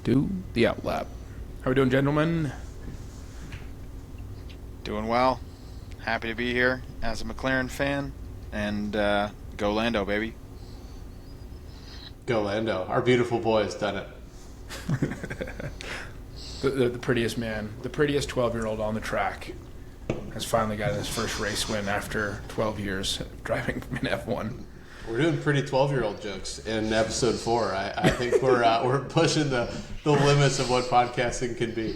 to the Outlap. How are we doing, gentlemen? Doing well. Happy to be here as a McLaren fan. And go Lando, baby. Go Lando. Our beautiful boy has done it. The prettiest man, the prettiest 12-year-old on the track, has finally got his first race win after 12 years driving in F1. We're doing pretty 12-year-old jokes in episode 4. I think we're pushing the limits of what podcasting can be.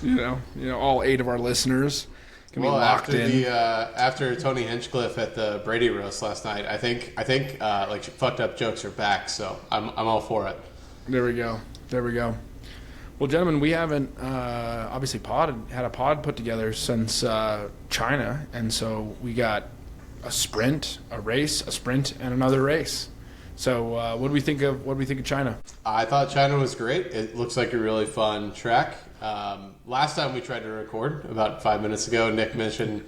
You know, all 8 of our listeners can be locked in. After Tony Hinchcliffe at the Brady roast last night, I think like fucked up jokes are back. So I'm all for it. There we go. Well, gentlemen, we haven't obviously had a pod put together since China, and so we got a sprint, a race, a sprint, and another race. So, what do we think of China? I thought China was great. It looks like a really fun track. Last time we tried to record, about 5 minutes ago, Nick mentioned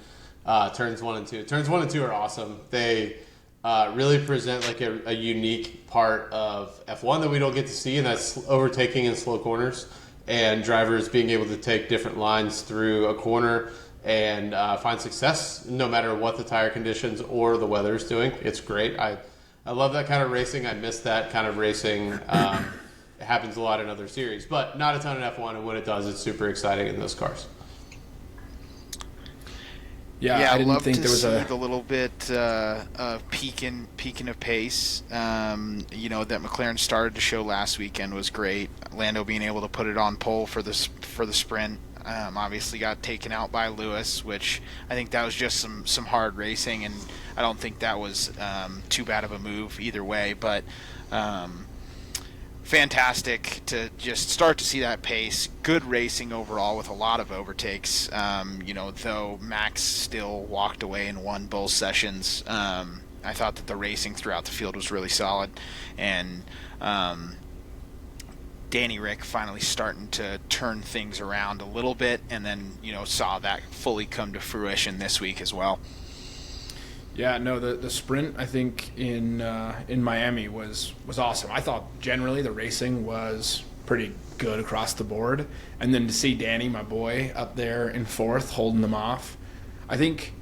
turns 1 and 2. Turns 1 and 2 are awesome. They really present like a unique part of F1 that we don't get to see, and that's overtaking in slow corners and drivers being able to take different lines through a corner and find success no matter what the tire conditions or the weather is doing. It's great. I love that kind of racing. I miss that kind of racing. It happens a lot in other series, but not a ton in F1, and when it does, it's super exciting in those cars. Yeah, I didn't love think to there was see the little bit of peaking of pace. That McLaren started to show last weekend was great. Lando being able to put it on pole for the sprint. Obviously got taken out by Lewis, which I think that was just some hard racing, and I don't think that was too bad of a move either way. But fantastic to just start to see that pace. Good racing overall with a lot of overtakes. Though Max still walked away and won both sessions. I thought that the racing throughout the field was really solid, and Danny Rick finally starting to turn things around a little bit, and then saw that fully come to fruition this week as well. Yeah, no, the sprint I think in Miami was awesome. I thought generally the racing was pretty good across the board, and then to see Danny, my boy, up there in 4th holding them off, I think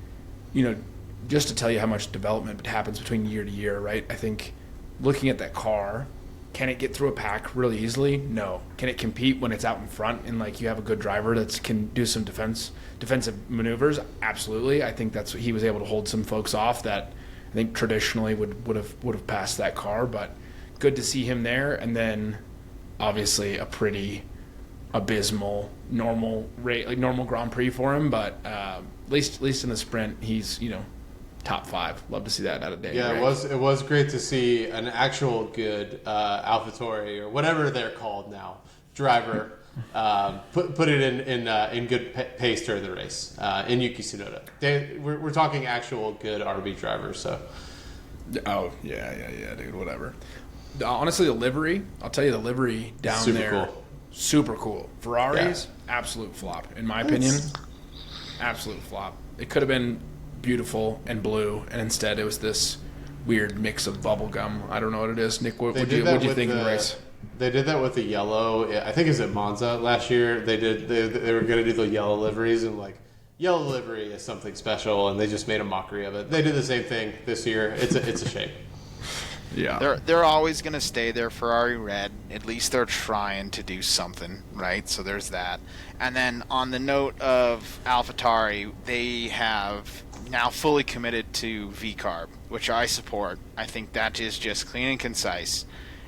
just to tell you how much development happens between year to year, right? I think looking at that car, can it get through a pack really easily? No. Can it compete when it's out in front and like you have a good driver that can do some defensive maneuvers? Absolutely. I think that's what he was able to hold some folks off that I think traditionally would have passed that car. But good to see him there, and then obviously a pretty abysmal normal Grand Prix for him. But at least in the sprint, he's top 5. Love to see that out of Danny. Yeah, Rick. it was great to see an actual good AlphaTauri or whatever they're called now driver put it in good pace during the race in Yuki Tsunoda. We're talking actual good RB drivers. So. Oh yeah, dude. Whatever. Honestly, the livery. I'll tell you, the livery down super there, cool. Super cool. Ferraris, absolute flop in my opinion. Absolute flop. It could have been beautiful and blue, and instead it was this weird mix of bubble gum. I don't know what it is. Nick, what do you think of the race? They did that with the yellow. I think it was at Monza last year. They were going to do the yellow liveries, and like yellow livery is something special, and they just made a mockery of it. They did the same thing this year. It's a shame. Yeah, they're always going to stay there. Ferrari red. At least they're trying to do something, right? So there's that. And then on the note of AlphaTauri, they have now fully committed to V-Carb, which I support. I think that is just clean and concise.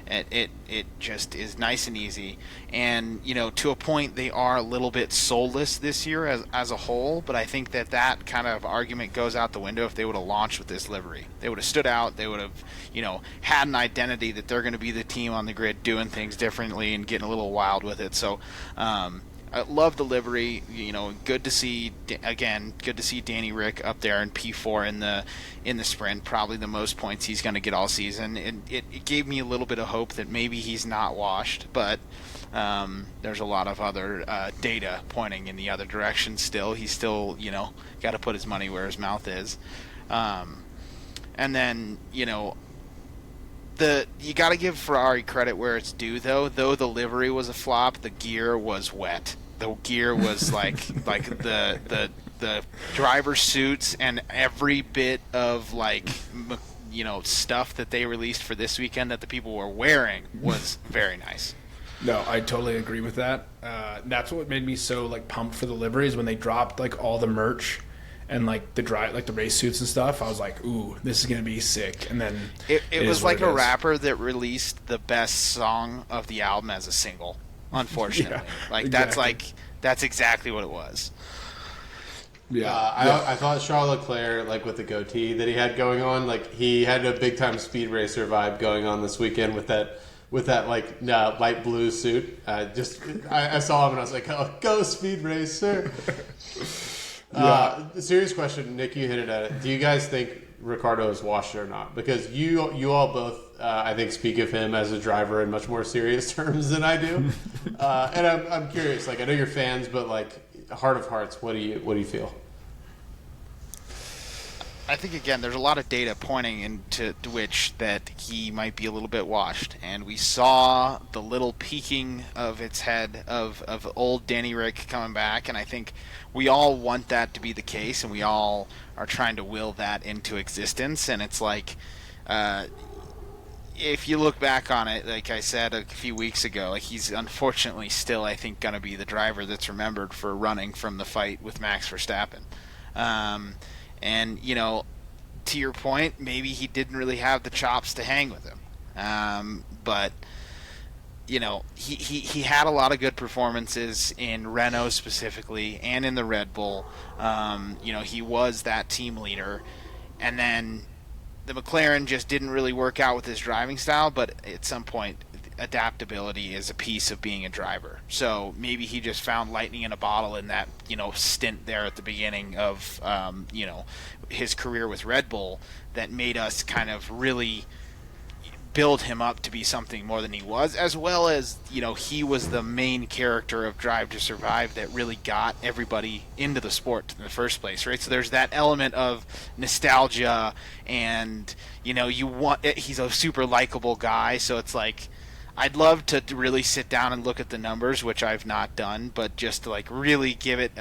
It just is nice and easy. And, to a point, they are a little bit soulless this year as a whole, but I think that kind of argument goes out the window if they would have launched with this livery. They would have stood out. They would have, had an identity that they're going to be the team on the grid doing things differently and getting a little wild with it. So, I love the livery. Good to see Danny Rick up there in P4 in the sprint. Probably the most points he's going to get all season. It gave me a little bit of hope that maybe he's not washed, but there's a lot of other data pointing in the other direction. Still, he's still got to put his money where his mouth is. And then You got to give Ferrari credit where it's due, though. Though the livery was a flop, the gear was wet. The gear was like the driver suits and every bit of stuff that they released for this weekend that the people were wearing was very nice. No, I totally agree with that. That's what made me so pumped for the liveries when they dropped all the merch and the race suits and stuff. I was like, ooh, this is gonna be sick. And then it was like a rapper that released the best song of the album as a single. Unfortunately, yeah, exactly. That's exactly what it was. Yeah, I thought Charles Leclerc, with the goatee that he had going on, he had a big time speed racer vibe going on this weekend with that light blue suit. I saw him and I was like, oh, go speed racer. Serious question, Nick, you hit it at it. Do you guys think Ricardo is washed or not? Because you all both, I think, speak of him as a driver in much more serious terms than I do. And I'm curious. I know you're fans, but heart of hearts, what do you feel? I think, again, there's a lot of data pointing into which that he might be a little bit washed. And we saw the little peeking of its head of old Danny Rick coming back. And I think we all want that to be the case, and we all are trying to will that into existence. And it's if you look back on it, like I said a few weeks ago, he's unfortunately still, I think, going to be the driver that's remembered for running from the fight with Max Verstappen. And, to your point, maybe he didn't really have the chops to hang with him. But, he had a lot of good performances in Renault specifically and in the Red Bull. He was that team leader. And then the McLaren just didn't really work out with his driving style, but at some point, adaptability is a piece of being a driver. So maybe he just found lightning in a bottle in that, stint there at the beginning of, his career with Red Bull that made us kind of really build him up to be something more than he was, as well as, he was the main character of Drive to Survive that really got everybody into the sport in the first place, right? So there's that element of nostalgia and, he's a super likable guy, so it's I'd love to really sit down and look at the numbers, which I've not done, but just to really give it,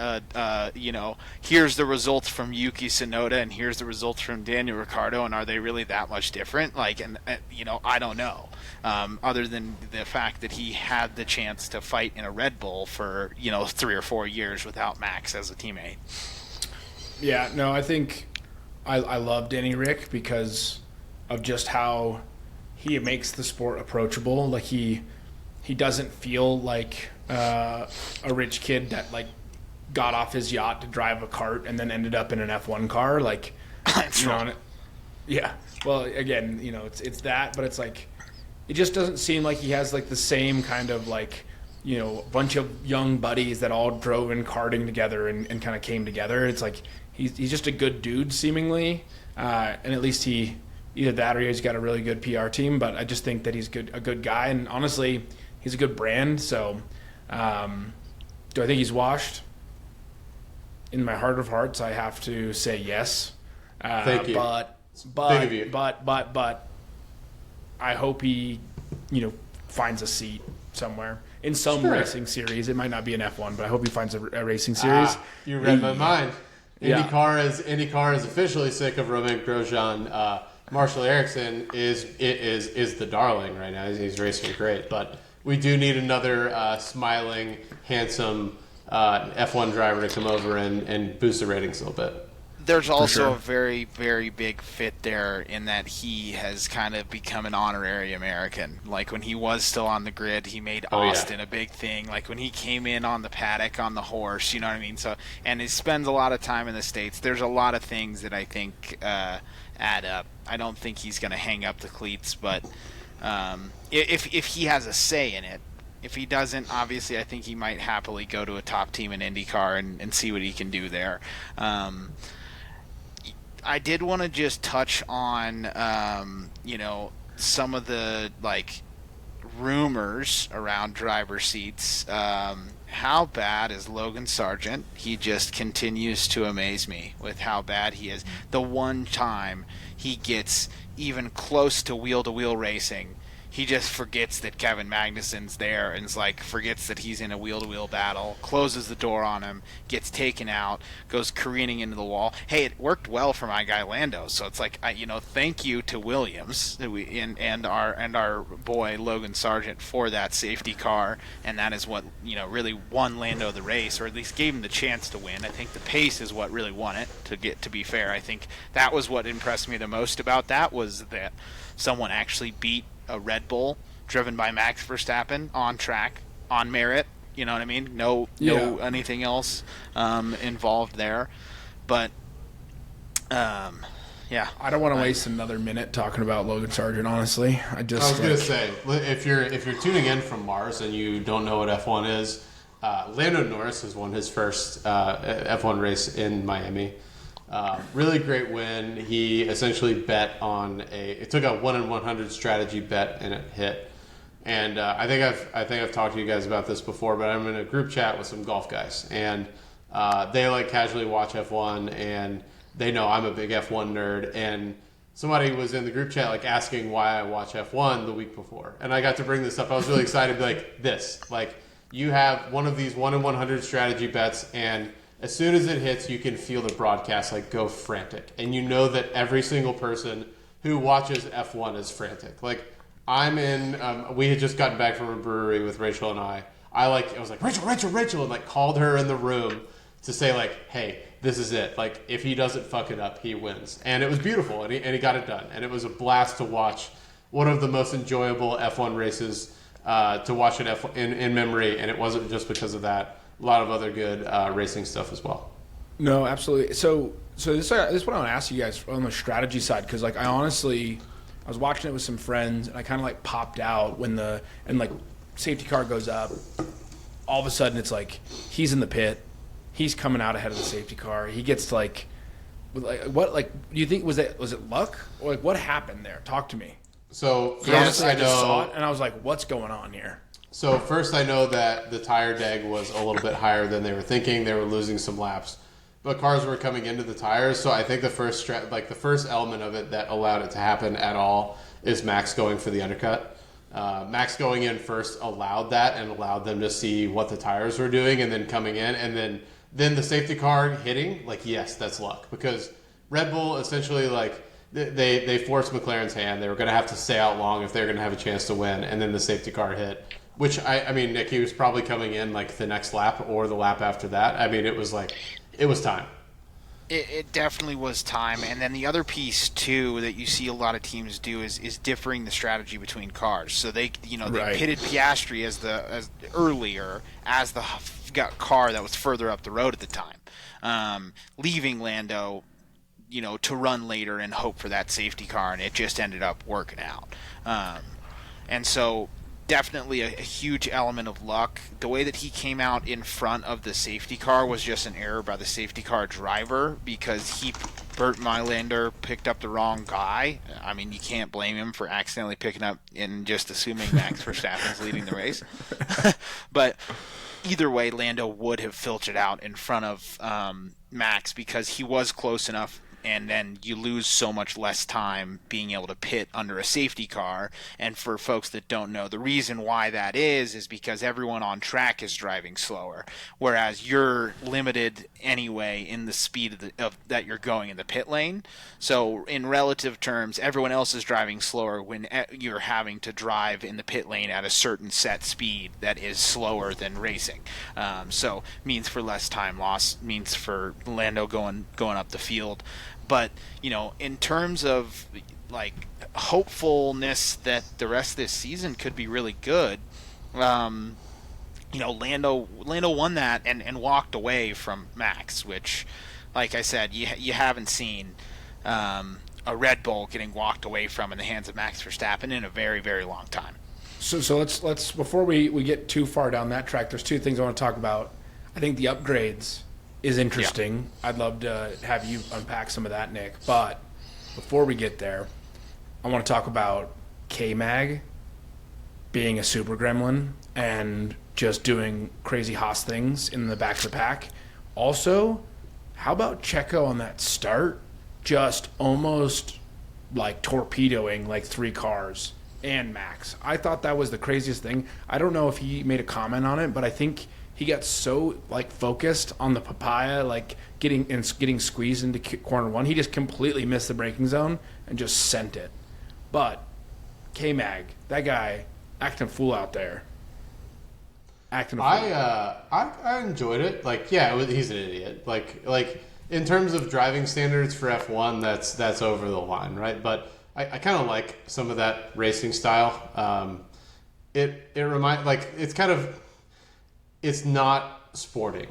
here's the results from Yuki Tsunoda and here's the results from Daniel Ricciardo, and are they really that much different? I don't know. Other than the fact that he had the chance to fight in a Red Bull for 3 or 4 years without Max as a teammate. Yeah, no, I think I love Danny Rick because of just how he makes the sport approachable. He doesn't feel like a rich kid that got off his yacht to drive a kart and then ended up in an F1 car. Yeah. Well, again, it's that, but it's it just doesn't seem like he has the same kind of bunch of young buddies that all drove in karting together and kind of came together. It's he's just a good dude seemingly, and at least he. Either that or he's got a really good PR team, but I just think that he's a good guy, and honestly, he's a good brand. So, do I think he's washed? In my heart of hearts, I have to say yes. Thank you. But I hope he, finds a seat somewhere in some racing series. It might not be an F1, but I hope he finds a racing series. You read my mind. Indy Car is officially sick of Romain Grosjean. Marshall Ericsson is the darling right now. He's racing great, but we do need another smiling, handsome F1 driver to come over and boost the ratings a little bit. There's also a very, very big fit there in that he has kind of become an honorary American. When he was still on the grid, he made Austin a big thing. When he came in on the paddock on the horse, you know what I mean? So, and he spends a lot of time in the States. There's a lot of things that I think add up. I don't think he's going to hang up the cleats, but if he has a say in it. If he doesn't, obviously, I think he might happily go to a top team in Indy Car and see what he can do there. I did want to just touch on, some of the rumors around driver seats. How bad is Logan Sargent? He just continues to amaze me with how bad he is. The one time he gets even close to wheel-to-wheel racing, he just forgets that Kevin Magnussen's there and forgets that he's in a wheel-to-wheel battle, closes the door on him, gets taken out, goes careening into the wall. Hey, it worked well for my guy Lando, so it's thank you to Williams and our boy Logan Sargent for that safety car, and that is what really won Lando the race, or at least gave him the chance to win. I think the pace is what really won it. To be fair, I think that was what impressed me the most about that, was that someone actually beat a Red Bull driven by Max Verstappen on track, on merit. You know what I mean? No anything else involved there. But yeah, I don't want to waste another minute talking about Logan Sargent. Honestly, I was gonna say, if you're tuning in from Mars and you don't know what F1 is, Lando Norris has won his first F1 race in Miami. Really great win. He essentially bet on it took a 1 in 100 strategy bet and it hit. And I think I've talked to you guys about this before, but I'm in a group chat with some golf guys, and they casually watch F1, and they know I'm a big F1 nerd. And somebody was in the group chat asking why I watch F1 the week before, and I got to bring this up. I was really excited to be you have one of these 1 in 100 strategy bets, and as soon as it hits, you can feel the broadcast go frantic. And you know that every single person who watches F1 is frantic. I'm in, we had just gotten back from a brewery with Rachel and I. I was like, Rachel, and called her in the room to say hey, this is it. If he doesn't fuck it up, he wins. And it was beautiful, and he got it done. And it was a blast to watch, one of the most enjoyable F1 races to watch in memory. And it wasn't just because of that. A lot of other good racing stuff as well. No, absolutely. So this is what I want to ask you guys on the strategy side, because I honestly, I was watching it with some friends, and I kind of popped out when safety car goes up. All of a sudden, it's he's in the pit, he's coming out ahead of the safety car. He gets what do you think was it luck, or what happened there? Talk to me. So honestly, I just saw it and I was like, what's going on here? So first, I know that the tire deg was a little bit higher than they were thinking. They were losing some laps, but cars were coming into the tires. So I think the first the first element of it that allowed it to happen at all is Max going for the undercut. Max going in first allowed that and allowed them to see what the tires were doing, and then coming in, and then the safety car hitting. Yes, that's luck, because Red Bull essentially they forced McLaren's hand. They were going to have to stay out long if they were going to have a chance to win, and then the safety car hit. Which, I mean, Nick, he was probably coming in the next lap or the lap after that. I mean, it was time. It definitely was time. And then the other piece, too, that you see a lot of teams do is differing the strategy between cars. So they pitted Piastri as earlier as the car that was further up the road at the time, leaving Lando, to run later and hope for that safety car, and it just ended up working out. And so definitely a huge element of luck. The way that he came out in front of the safety car was just an error by the safety car driver, because Burt Mylander picked up the wrong guy. I mean, you can't blame him for accidentally picking up and just assuming Max Verstappen's leading the race. But either way, Lando would have filtered out in front of Max, because he was close enough, and then you lose so much less time being able to pit under a safety car. And for folks that don't know, the reason why that is because everyone on track is driving slower, whereas you're limited anyway in the speed of that you're going in the pit lane. So in relative terms, everyone else is driving slower when you're having to drive in the pit lane at a certain set speed that is slower than racing. So means for less time loss, means for Lando going up the field. But, in terms of, hopefulness that the rest of this season could be really good, Lando won that and walked away from Max, which, like I said, you haven't seen a Red Bull getting walked away from in the hands of Max Verstappen in a very, very long time. So let's before we get too far down that track, there's two things I want to talk about. I think the upgrades is interesting. Yeah. I'd love to have you unpack some of that, Nick. But before we get there, I want to talk about K-Mag being a super gremlin and just doing crazy Haas things in the back of the pack. Also, how about Checo on that start? Just almost like torpedoing like 3 cars and Max. I thought that was the craziest thing. I don't know if he made a comment on it, but I think he got so like focused on the papaya, like getting squeezed into corner 1, he just completely missed the braking zone and just sent it. But K-Mag, that guy acting a fool out there. I enjoyed it. Like, yeah, he's an idiot. Like in terms of driving standards for F1, that's over the line, right? But I kind of like some of that racing style. It reminds, like, it's not sporting,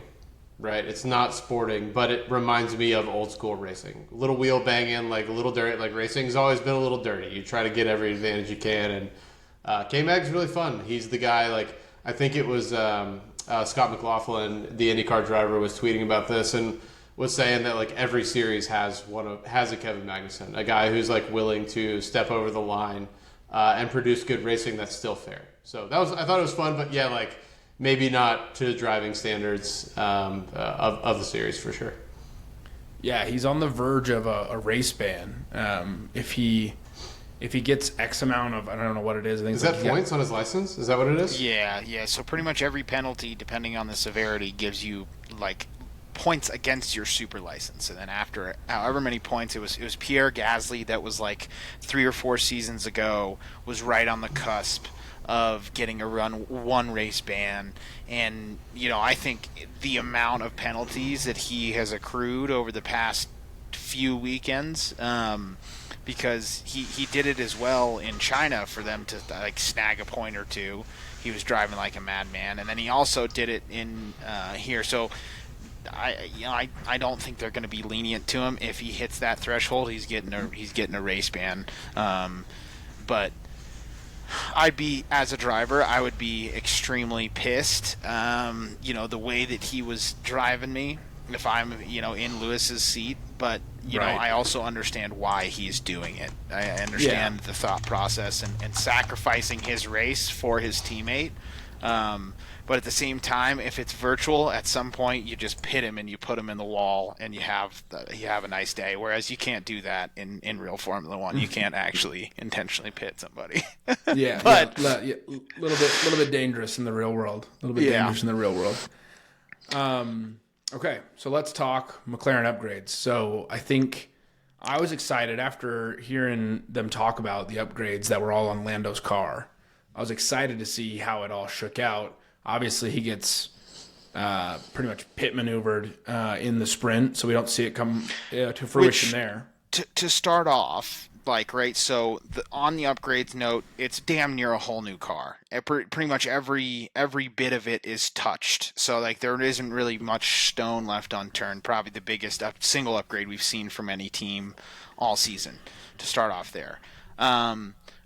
right? It's not sporting, but it reminds me of old school racing. A little wheel banging, like a little dirty. Like, racing's always been a little dirty. You try to get every advantage you can, and K-Mag's really fun. He's the guy, like, I think it was Scott McLaughlin, the Indy Car driver, was tweeting about this and was saying that, like, every series has a Kevin Magnussen, a guy who's, like, willing to step over the line and produce good racing that's still fair. So I thought it was fun, but yeah, like, maybe not to the driving standards of the series for sure. Yeah, he's on the verge of a race ban. If he gets X amount of, I don't know what it is. I think is that points on his license? Is that what it is? Yeah. So pretty much every penalty, depending on the severity, gives you like points against your super license. And then after however many points, it was Pierre Gasly that was like 3 or 4 seasons ago, was right on the cusp of getting a one race ban. And I think the amount of penalties that he has accrued over the past few weekends, because he did it as well in China for them to like snag a point or two. He was driving like a madman, and then he also did it in here. So I don't think they're going to be lenient to him. If he hits that threshold, he's getting a race ban. But as a driver, I would be extremely pissed. The way that he was driving me, if I'm in Lewis's seat. But Right. I also understand why he's doing it. I understand the thought process and sacrificing his race for his teammate. But at the same time, if it's virtual, at some point you just pit him and you put him in the wall and you have a nice day. Whereas you can't do that in real Formula One. You can't actually intentionally pit somebody. Yeah, but a little bit dangerous in the real world. A little bit dangerous in the real world. Okay, so let's talk McLaren upgrades. So I think I was excited after hearing them talk about the upgrades that were all on Lando's car. I was excited to see how it all shook out. Obviously, he gets pretty much pit maneuvered in the sprint, so we don't see it come to fruition there. To start off, so on the upgrades note, it's damn near a whole new car. Pretty much every bit of it is touched. So, like, there isn't really much stone left unturned. Probably the biggest single upgrade we've seen from any team all season, to start off there.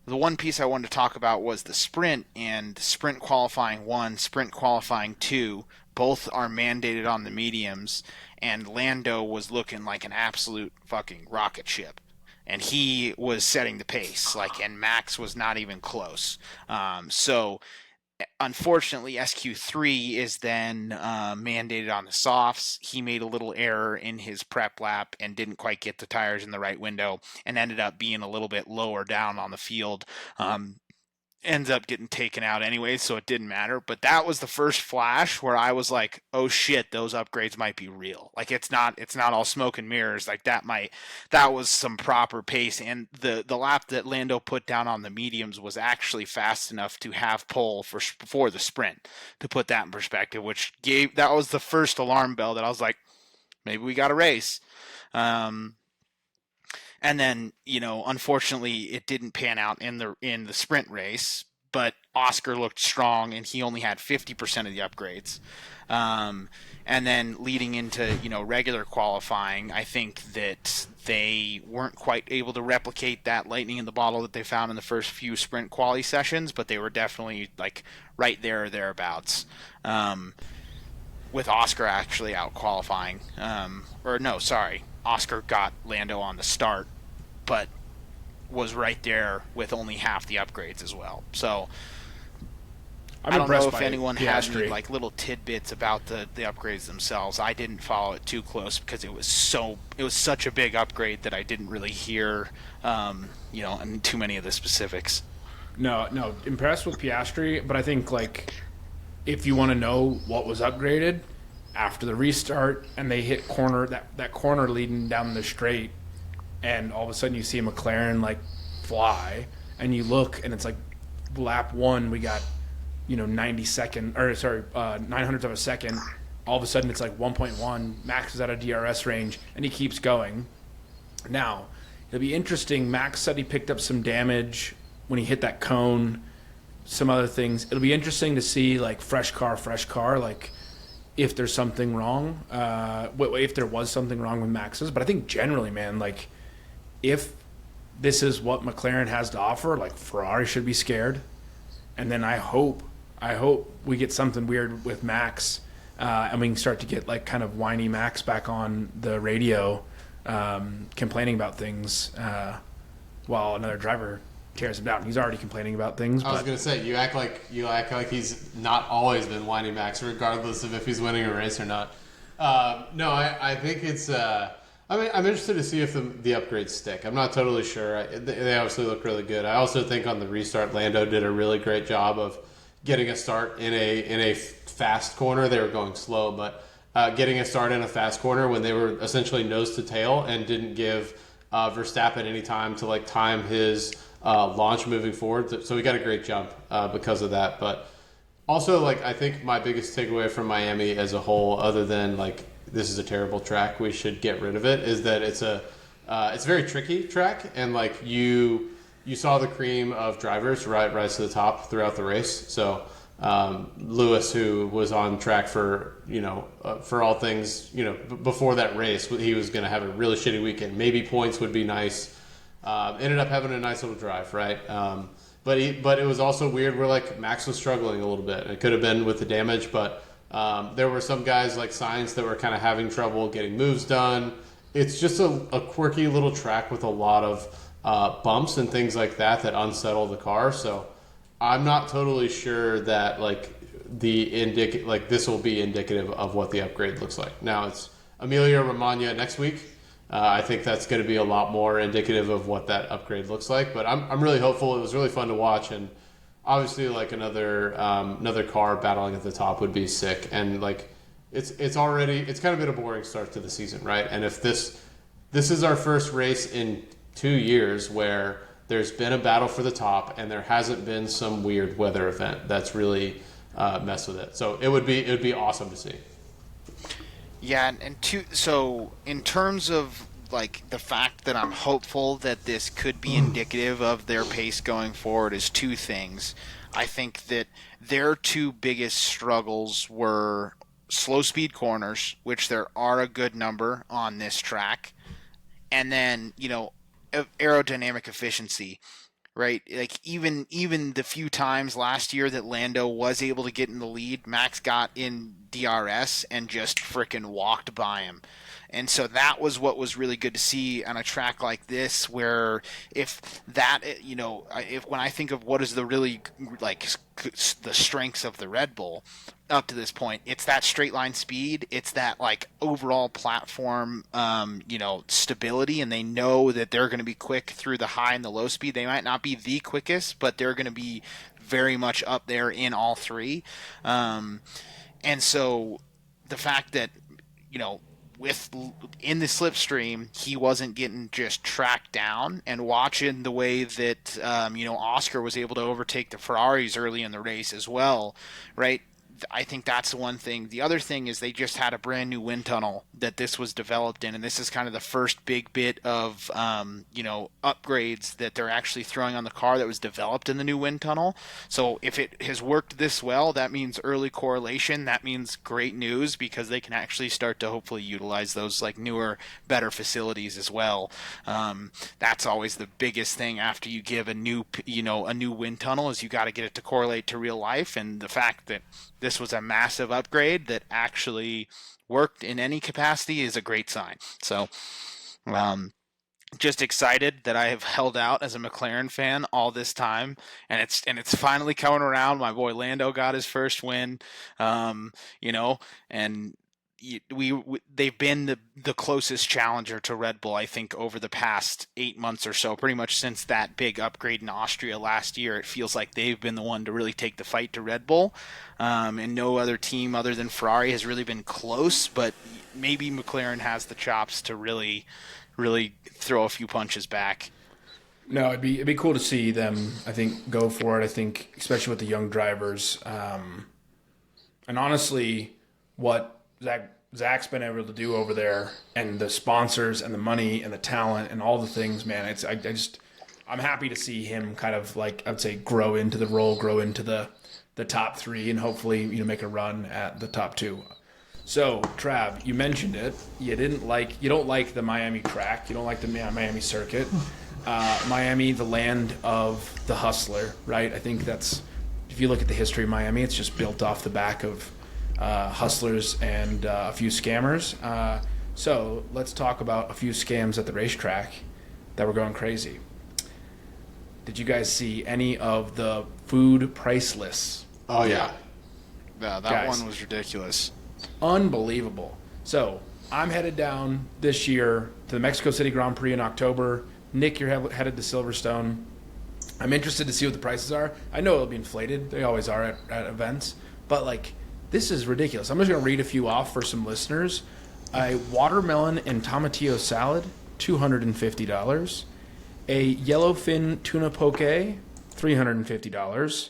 The one piece I wanted to talk about was the sprint, and sprint qualifying 1, sprint qualifying 2, both are mandated on the mediums, and Lando was looking like an absolute fucking rocket ship. And he was setting the pace, and Max was not even close. So, unfortunately, SQ3 is then mandated on the softs. He made a little error in his prep lap and didn't quite get the tires in the right window and ended up being a little bit lower down on the field. Ends up getting taken out anyway, so it didn't matter. But that was the first flash where I was like, oh shit, those upgrades might be real. Like, it's not all smoke and mirrors. Like, that was some proper pace. And the lap that Lando put down on the mediums was actually fast enough to have pole for the sprint, to put that in perspective, that was the first alarm bell that I was like, maybe we got a race. And then, unfortunately, it didn't pan out in the sprint race, but Oscar looked strong, and he only had 50% of the upgrades. And then leading into, regular qualifying, I think that they weren't quite able to replicate that lightning in the bottle that they found in the first few sprint quali sessions, but they were definitely, like, right there or thereabouts. With Oscar actually out qualifying. Oscar got Lando on the start, but was right there with only half the upgrades as well. So I'm I don't know impressed if by anyone had any Piastri. like little tidbits about the upgrades themselves. I didn't follow it too close because it was such a big upgrade that I didn't really hear and too many of the specifics. No, impressed with Piastri, but I think like if you want to know what was upgraded after the restart and they hit that corner leading down the straight, and all of a sudden you see a McLaren like fly, and you look and it's like lap one we got 900ths of a second. All of a sudden it's like 1.1. Max is out of DRS range and he keeps going. Now it'll be interesting. Max said he picked up some damage when he hit that cone, some other things. It'll be interesting to see like fresh car, like if there's something wrong, if there was something wrong with Max's. But I think generally, man, like if this is what McLaren has to offer, like Ferrari should be scared. And then I hope we get something weird with Max, and we can start to get like kind of whiny Max back on the radio, complaining about things, while another driver tears him down. He's already complaining about things. I was going to say, you act like he's not always been whiny Max, regardless of if he's winning a race or not. No, I think it's. I'm interested to see if the upgrades stick. I'm not totally sure. They obviously look really good. I also think on the restart, Lando did a really great job of getting a start in a fast corner. They were going slow, but getting a start in a fast corner when they were essentially nose to tail and didn't give Verstappen any time to like time his launch moving forward. So we got a great jump because of that. But also, like, I think my biggest takeaway from Miami as a whole, other than like this is a terrible track, we should get rid of it, is that it's a very tricky track, and like you saw the cream of drivers rise to the top throughout the race. So Lewis, who was on track for for all things before that race, he was going to have a really shitty weekend. Maybe points would be nice. Ended up having a nice little drive, right? But it was also weird where like Max was struggling a little bit. It could have been with the damage, but there were some guys like Sainz that were kind of having trouble getting moves done. It's just a quirky little track with a lot of bumps and things like that unsettle the car. So I'm not totally sure that like this will be indicative of what the upgrade looks like. Now it's Emilia Romagna next week. I think that's going to be a lot more indicative of what that upgrade looks like. But I'm really hopeful. It was really fun to watch, and obviously like another car battling at the top would be sick. And like it's kind of been a boring start to the season, right? And if this is our first race in 2 years where there's been a battle for the top and there hasn't been some weird weather event that's really messed with it. So it would be awesome to see. Yeah, so in terms of like the fact that I'm hopeful that this could be indicative of their pace going forward is two things. I think that their two biggest struggles were slow speed corners, which there are a good number on this track, and then aerodynamic efficiency. Right, like even the few times last year that Lando was able to get in the lead, Max got in DRS and just frickin' walked by him. And so that was what was really good to see on a track like this, where if when I think of what is the really like the strengths of the Red Bull up to this point, it's that straight line speed, it's that like overall platform stability, and they know that they're going to be quick through the high and the low speed. They might not be the quickest, but they're going to be very much up there in all three. And so the fact that in the slipstream, he wasn't getting just tracked down, and watching the way that Oscar was able to overtake the Ferraris early in the race as well, right? I think that's the one thing. The other thing is they just had a brand new wind tunnel that this was developed in, and this is kind of the first big bit of upgrades that they're actually throwing on the car that was developed in the new wind tunnel. So if it has worked this well, that means early correlation. That means great news, because they can actually start to hopefully utilize those like newer, better facilities as well. That's always the biggest thing after you give a new wind tunnel, is you got to get it to correlate to real life, and the fact that this was a massive upgrade that actually worked in any capacity is a great sign. So, just excited that I have held out as a McLaren fan all this time, and it's finally coming around. My boy Lando got his first win, um, you know, and they've been the closest challenger to Red Bull, I think, over the past 8 months or so. Pretty much since that big upgrade in Austria last year, it feels like they've been the one to really take the fight to Red Bull, and no other team other than Ferrari has really been close. But maybe McLaren has the chops to really throw a few punches back. No, it'd be cool to see them. I think go for it. I think especially with the young drivers, and honestly, what Zach's been able to do over there, and the sponsors and the money and the talent and all the things, man. I'm happy to see him kind of like I would say grow into the role, grow into the top three, and hopefully make a run at the top two. So, Trav, you mentioned it. You don't like the Miami track. You don't like the Miami circuit. Miami, the land of the hustler, right? I think that's, if you look at the history of Miami, it's just built off the back of hustlers and a few scammers. So let's talk about a few scams at the racetrack that were going crazy. Did you guys see any of the food price lists? Oh yeah. Yeah, that Guys. one was ridiculous. Unbelievable. So I'm headed down this year to the Mexico City Grand Prix in October. Nick, you're headed to Silverstone. I'm interested to see what the prices are. I know it'll be inflated. They always are at events. But, like, this is ridiculous. I'm just going to read a few off for some listeners. A watermelon and tomatillo salad, $250. A yellowfin tuna poke, $350.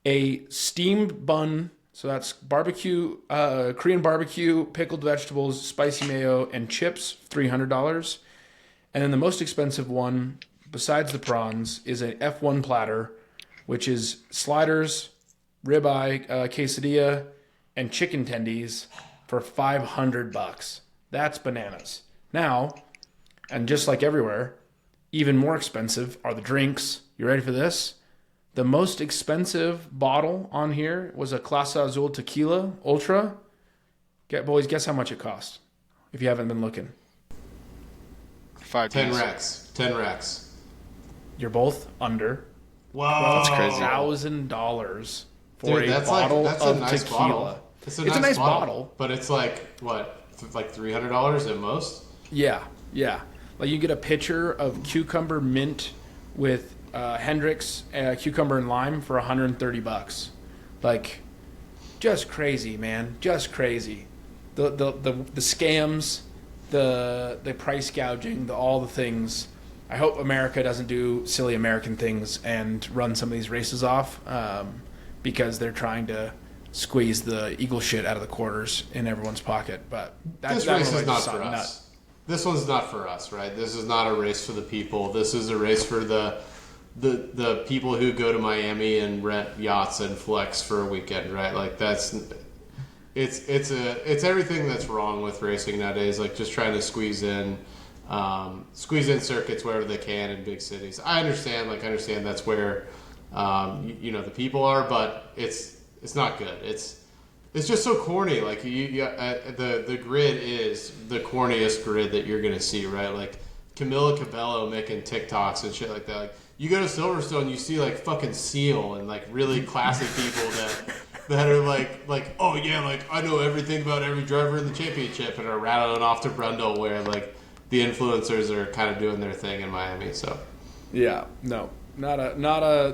A steamed bun, so that's barbecue, Korean barbecue, pickled vegetables, spicy mayo, and chips, $300. And then the most expensive one, besides the prawns, is an F1 platter, which is sliders, ribeye, quesadilla, and chicken tendies for $500. That's bananas. Now, and just like everywhere, even more expensive are the drinks. You ready for this? The most expensive bottle on here was a Clase Azul Tequila Ultra. Boys, guess how much it cost if you haven't been looking. 10 racks. 10 racks. You're both under Whoa. That's crazy. $1,000 for Dude, a bottle that's of a nice tequila. bottle. It's a nice bottle. But it's like, what, like $300 at most? Yeah. Like you get a pitcher of cucumber mint with Hendrix cucumber and lime for $130. Like, just crazy, man. Just crazy. The scams, the price gouging, all the things. I hope America doesn't do silly American things and run some of these races off because they're trying to squeeze the eagle shit out of the quarters in everyone's pocket. But This race is not for us. This one's not for us, right? This is not a race for the people. This is a race for the people who go to Miami and rent yachts and flex for a weekend, right? Like it's everything that's wrong with racing nowadays. Like just trying to squeeze in circuits wherever they can in big cities. I understand that's where the people are, but it's not good. It's just so corny. Like the grid is the corniest grid that you're gonna see, right? Like Camila Cabello making TikToks and shit like that. Like you go to Silverstone, you see like fucking Seal and like really classy people that are like oh yeah, like I know everything about every driver in the championship and are rattling off to Brundle, where like the influencers are kind of doing their thing in Miami. So yeah, no, not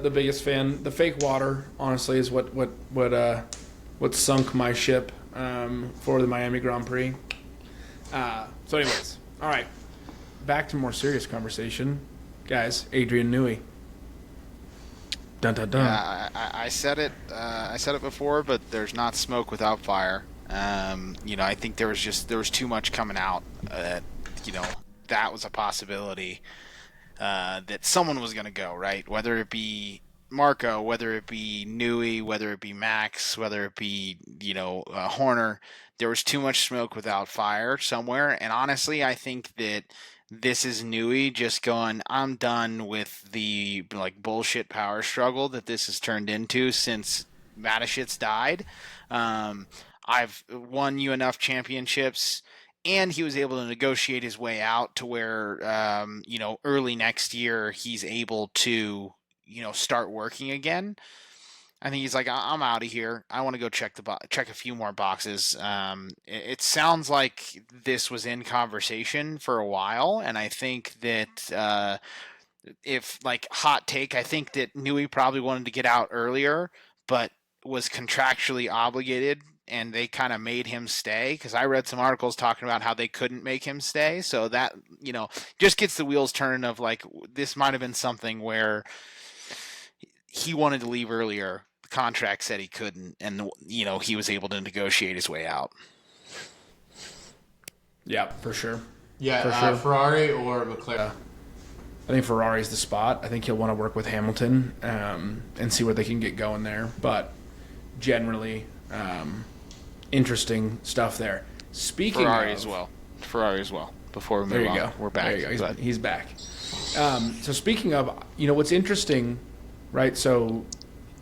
the biggest fan. The fake water, honestly, is what sunk my ship for the Miami Grand Prix. So anyways, all right, back to more serious conversation. Guys, Adrian Newey. Dun dun dun. Yeah, I said it. I said it before, but there's not smoke without fire. I think there was too much coming out. That was a possibility that someone was going to go, right. Whether it be Marco, whether it be Newey, whether it be Max, whether it be Horner, there was too much smoke without fire somewhere. And honestly, I think that this is Newey just going, I'm done with the bullshit power struggle that this has turned into since Matashit's died. I've won you enough championships, and he was able to negotiate his way out to where, early next year he's able to, start working again. I think he's like, I'm out of here. I want to go check check a few more boxes. It sounds like this was in conversation for a while, and I think that if like hot take, I think that Newey probably wanted to get out earlier, but was contractually obligated, and they kind of made him stay. Because I read some articles talking about how they couldn't make him stay, so that just gets the wheels turning. Of like, this might have been something where he wanted to leave earlier. The contract said he couldn't, and he was able to negotiate his way out. Yeah, for sure. Yeah, for sure. Ferrari or McLaren. I think Ferrari's the spot. I think he'll want to work with Hamilton and see where they can get going there. But generally, interesting stuff there. Speaking Ferrari of, as well. Ferrari as well. Before we move on, go. We're back. There you go. He's back. So speaking of, what's interesting, right? So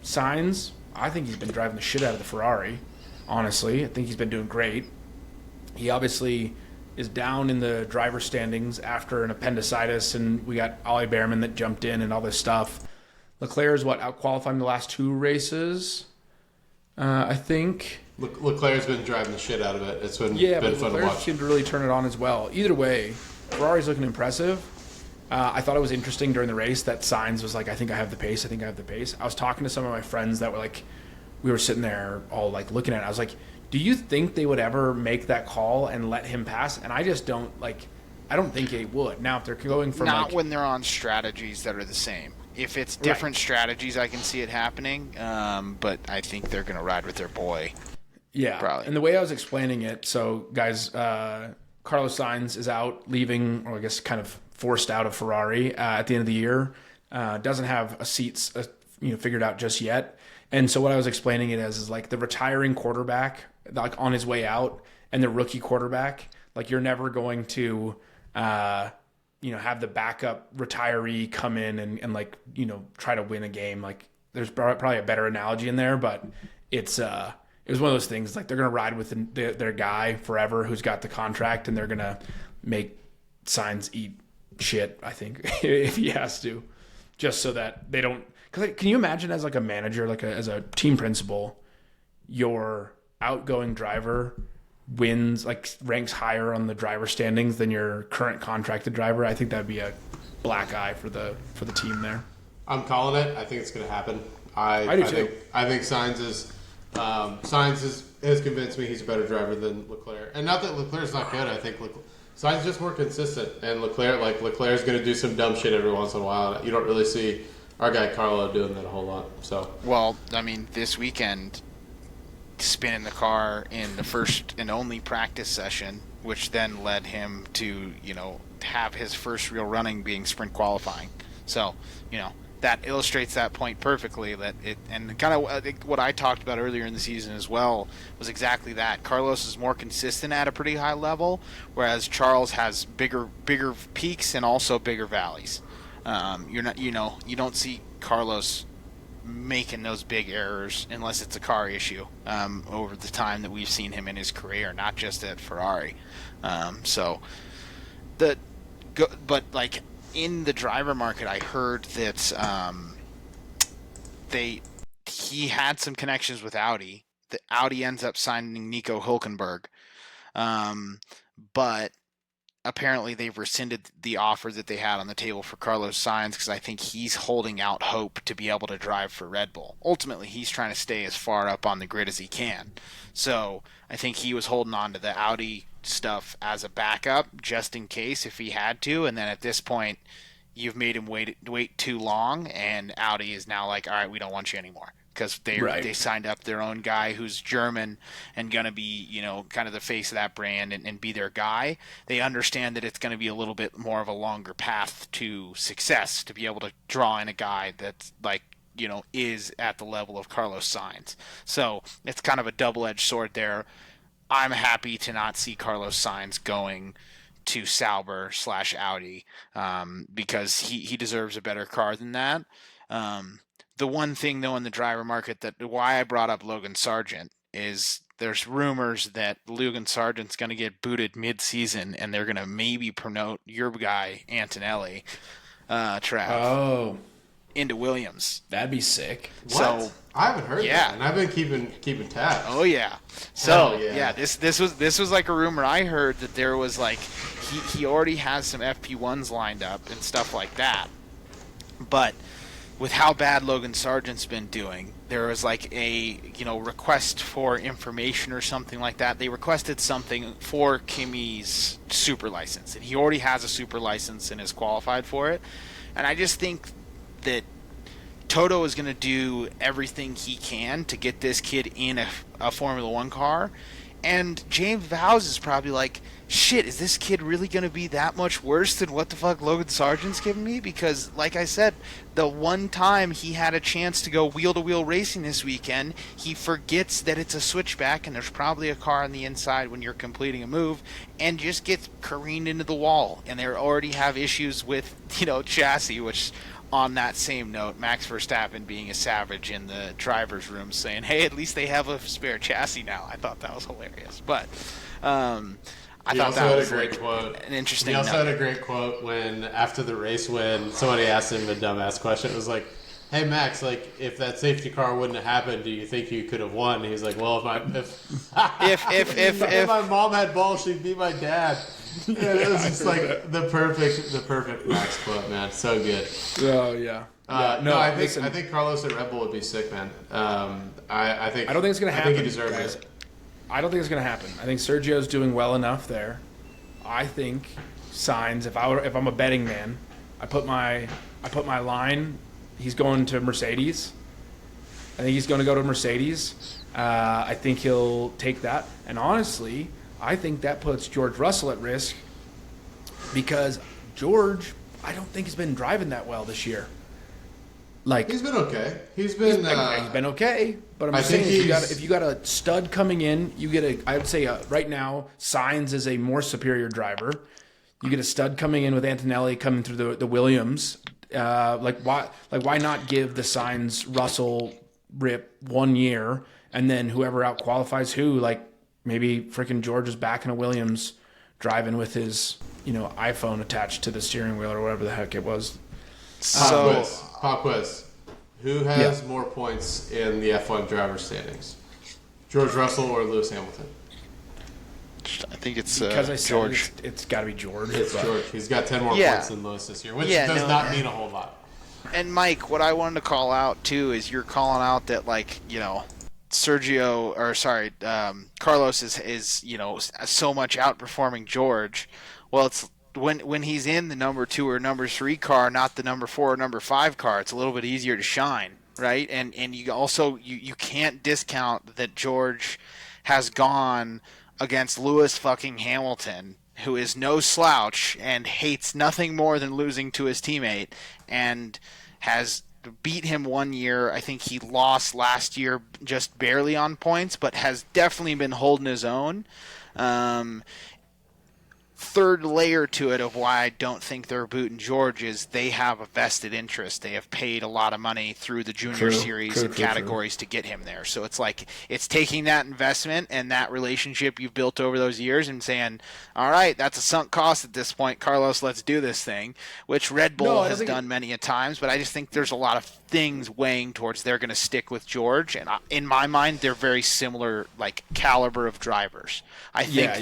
Sainz, I think he's been driving the shit out of the Ferrari. Honestly, I think he's been doing great. He obviously is down in the driver standings after an appendicitis, and we got Ollie Behrman that jumped in and all this stuff. Leclerc is out qualifying the last 2 races, I think. Leclerc's been driving the shit out of it. It's been fun Leclerc to watch. seemed to really turn it on as well. Either way, Ferrari's looking impressive. I thought it was interesting during the race that Sainz was like, I think I have the pace. I was talking to some of my friends that were like, we were sitting there all like looking at it. I was like, do you think they would ever make that call and let him pass? And I just don't I don't think they would. Now, if they're going from not when they're on strategies that are the same. If it's different strategies, I can see it happening. But I think they're going to ride with their boy. Yeah, probably. And the way I was explaining it, so guys, Carlos Sainz is out, leaving, or I guess kind of forced out of Ferrari at the end of the year. Doesn't have a seat figured out just yet. And so what I was explaining it as is like the retiring quarterback, like on his way out, and the rookie quarterback, like you're never going to, have the backup retiree come in and try to win a game. Like there's probably a better analogy in there, but it was one of those things like they're going to ride with their guy forever who's got the contract, and they're going to make Sainz eat shit, I think, if he has to, just so that they don't. Because can you imagine as like a manager, as a team principal, your outgoing driver ranks higher on the driver standings than your current contracted driver? I think that'd be a black eye for the team there. I'm calling it. I think it's going to happen. I do too. I think Sainz has convinced me he's a better driver than Leclerc. And not that Leclerc's not good. I think Sainz is just more consistent. And Leclerc's going to do some dumb shit every once in a while. You don't really see our guy Carlo doing that a whole lot. So, well, I mean, this weekend, spinning the car in the first and only practice session, which then led him to, have his first real running being sprint qualifying. So, that illustrates that point perfectly. And kind of what I talked about earlier in the season as well was exactly that. Carlos is more consistent at a pretty high level, whereas Charles has bigger peaks and also bigger valleys. You don't see Carlos making those big errors unless it's a car issue over the time that we've seen him in his career, not just at Ferrari. But like in the driver market, I heard that he had some connections with Audi. That Audi ends up signing Nico Hülkenberg, but apparently they've rescinded the offer that they had on the table for Carlos Sainz because I think he's holding out hope to be able to drive for Red Bull. Ultimately, he's trying to stay as far up on the grid as he can. So I think he was holding on to the Audi stuff as a backup just in case if he had to. And then at this point, you've made him wait too long, and Audi is now like, all right, we don't want you anymore. Because they signed up their own guy who's German and going to be, kind of the face of that brand and be their guy. They understand that it's going to be a little bit more of a longer path to success to be able to draw in a guy that's is at the level of Carlos Sainz. So it's kind of a double-edged sword there. I'm happy to not see Carlos Sainz going to Sauber/Audi because he deserves a better car than that. The one thing, though, in the driver market why I brought up Logan Sargent is there's rumors that Logan Sargent's going to get booted mid-season, and they're going to maybe promote your guy Antonelli, Trav, into Williams. That'd be sick. What? So I haven't heard that, and I've been keeping tabs. Oh yeah. So this was like a rumor I heard that there was like he already has some FP1s lined up and stuff like that, but with how bad Logan Sargent's been doing, there was like a request for information or something like that. They requested something for Kimi's super license, and he already has a super license and is qualified for it. And I just think that Toto is going to do everything he can to get this kid in a Formula One car. And James Vowles is probably like, shit, is this kid really going to be that much worse than what the fuck Logan Sargent's giving me? Because, like I said, the one time he had a chance to go wheel-to-wheel racing this weekend, he forgets that it's a switchback and there's probably a car on the inside when you're completing a move, and just gets careened into the wall. And they already have issues with, chassis, which... On that same note, Max Verstappen being a savage in the driver's room saying, hey, at least they have a spare chassis now. I thought that was hilarious. But I thought that was an interesting He also had a great quote when, after the race, when somebody asked him a dumbass question. It was like, hey, Max, like, if that safety car wouldn't have happened, do you think you could have won? And he's like, well, if my mom had balls, she'd be my dad. Yeah, it was just like the perfect Max quote, man. So good. Oh yeah. I think Carlos at Red Bull would be sick, man. I think. I don't think it's gonna happen. I think he deserves it. I don't think it's gonna happen. I think Sergio's doing well enough there. I think Sainz. If I'm a betting man, I put my line. He's going to Mercedes. I think he's going to go to Mercedes. I think he'll take that. And honestly, I think that puts George Russell at risk because George, I don't think, has been driving that well this year. Like, he's been okay. He's been okay. But I'm saying if you got a stud coming in, you get I would say right now Sainz is a more superior driver. You get a stud coming in with Antonelli coming through the Williams. Why not give the Sainz Russell rip 1 year and then whoever out qualifies who, like maybe freaking George is back in a Williams driving with his iPhone attached to the steering wheel or whatever the heck it was. Pop quiz. Who has more points in the F1 driver standings? George Russell or Lewis Hamilton? I think it's because I said George. It's got to be George. It's George. He's got 10 more points than Lewis this year, which does not mean a whole lot. And Mike, what I wanted to call out too is you're calling out that Carlos is so much outperforming George. Well, it's when he's in the number 2 or number 3 car, not the number 4 or number 5 car, it's a little bit easier to shine, right? And you also you can't discount that George has gone against Lewis fucking Hamilton, who is no slouch and hates nothing more than losing to his teammate, and has beat him 1 year. I think he lost last year just barely on points, but has definitely been holding his own. Third layer to it of why I don't think they're booting George is they have a vested interest. They have paid a lot of money through the junior series and categories to get him there. So it's like it's taking that investment and that relationship you've built over those years and saying, all right, that's a sunk cost at this point, Carlos, let's do this thing, which Red Bull has done many a times. But I just think there's a lot of things weighing towards they're going to stick with George. And in my mind, they're very similar, like, caliber of drivers. I think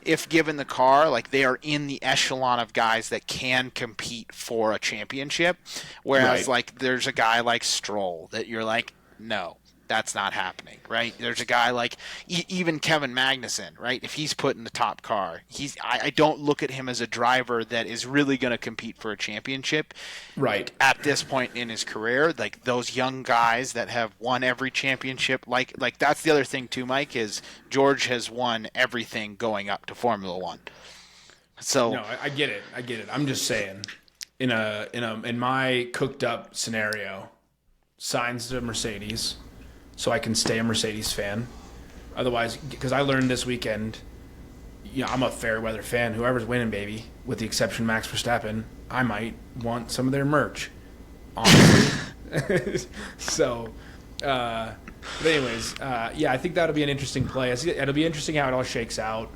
if given the car, like, they are in the echelon of guys that can compete for a championship. Whereas, like, there's a guy like Stroll that you're like, no, that's not happening, right? There's a guy like even Kevin Magnussen, right? If he's put in the top car, I don't look at him as a driver that is really going to compete for a championship, right? At this point in his career, like those young guys that have won every championship, like that's the other thing too, Mike, is George has won everything going up to Formula One. So no, I get it. I'm just saying, in my cooked up scenario, Sainz to Mercedes, so I can stay a Mercedes fan. Otherwise, because I learned this weekend, I'm a fair weather fan. Whoever's winning, baby, with the exception of Max Verstappen, I might want some of their merch, honestly. So, But anyways, yeah, I think that'll be an interesting play. It'll be interesting how it all shakes out.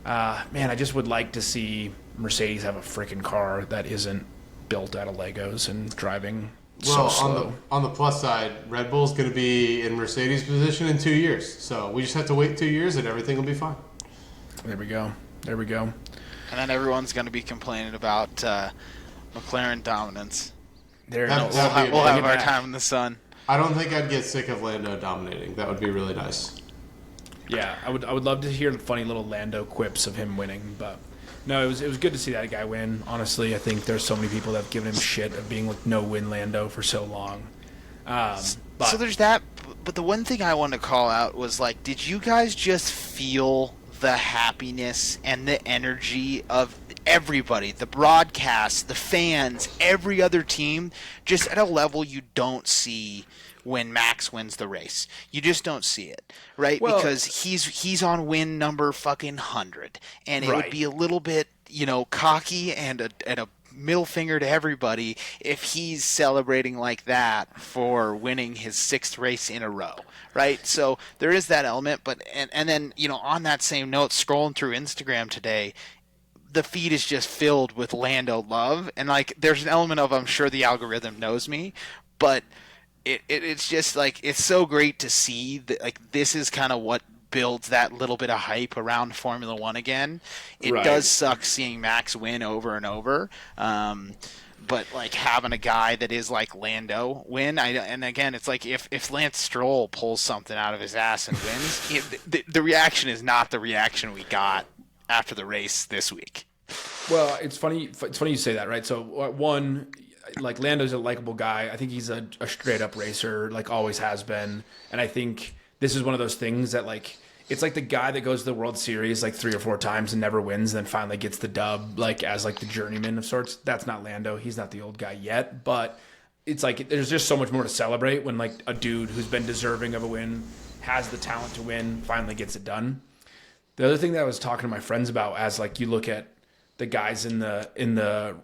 Man, I just would like to see Mercedes have a freaking car that isn't built out of Legos and driving so slow. On the plus side, Red Bull's going to be in Mercedes' position in 2 years. So we just have to wait 2 years and everything will be fine. There we go. And then everyone's going to be complaining about McLaren dominance. We'll have our time in the sun. I don't think I'd get sick of Lando dominating. That would be really nice. Yeah, I would love to hear the funny little Lando quips of him winning, but no, it was good to see that guy win. Honestly, I think there's so many people that have given him shit of being like no-win Lando for so long. So there's that, but the one thing I wanted to call out was like, did you guys just feel the happiness and the energy of everybody, the broadcast, the fans, every other team, just at a level you don't see when Max wins the race? You just don't see it, right? Well, because he's on win number fucking 100, and it would be a little bit, cocky and a middle finger to everybody if he's celebrating like that for winning his 6th race in a row, right? So there is that element, but and then on that same note, scrolling through Instagram today, the feed is just filled with Lando love, and like there's an element of, I'm sure the algorithm knows me, but it's just like, it's so great to see that, like, this is kind of what builds that little bit of hype around Formula One again. It does suck seeing Max win over and over, but like having a guy that is like Lando win, and again, it's like if Lance Stroll pulls something out of his ass and wins, the reaction is not the reaction we got after the race this week. Well, it's funny you say that, right? So one, like, Lando's a likable guy. I think he's a straight up racer, like always has been. And I think this is one of those things that, like, it's like the guy that goes to the World Series like 3 or 4 times and never wins, and then finally gets the dub, like as like the journeyman of sorts. That's not Lando. He's not the old guy yet, but it's like there's just so much more to celebrate when like a dude who's been deserving of a win, has the talent to win, finally gets it done. The other thing that I was talking to my friends about, as like you look at the guys in the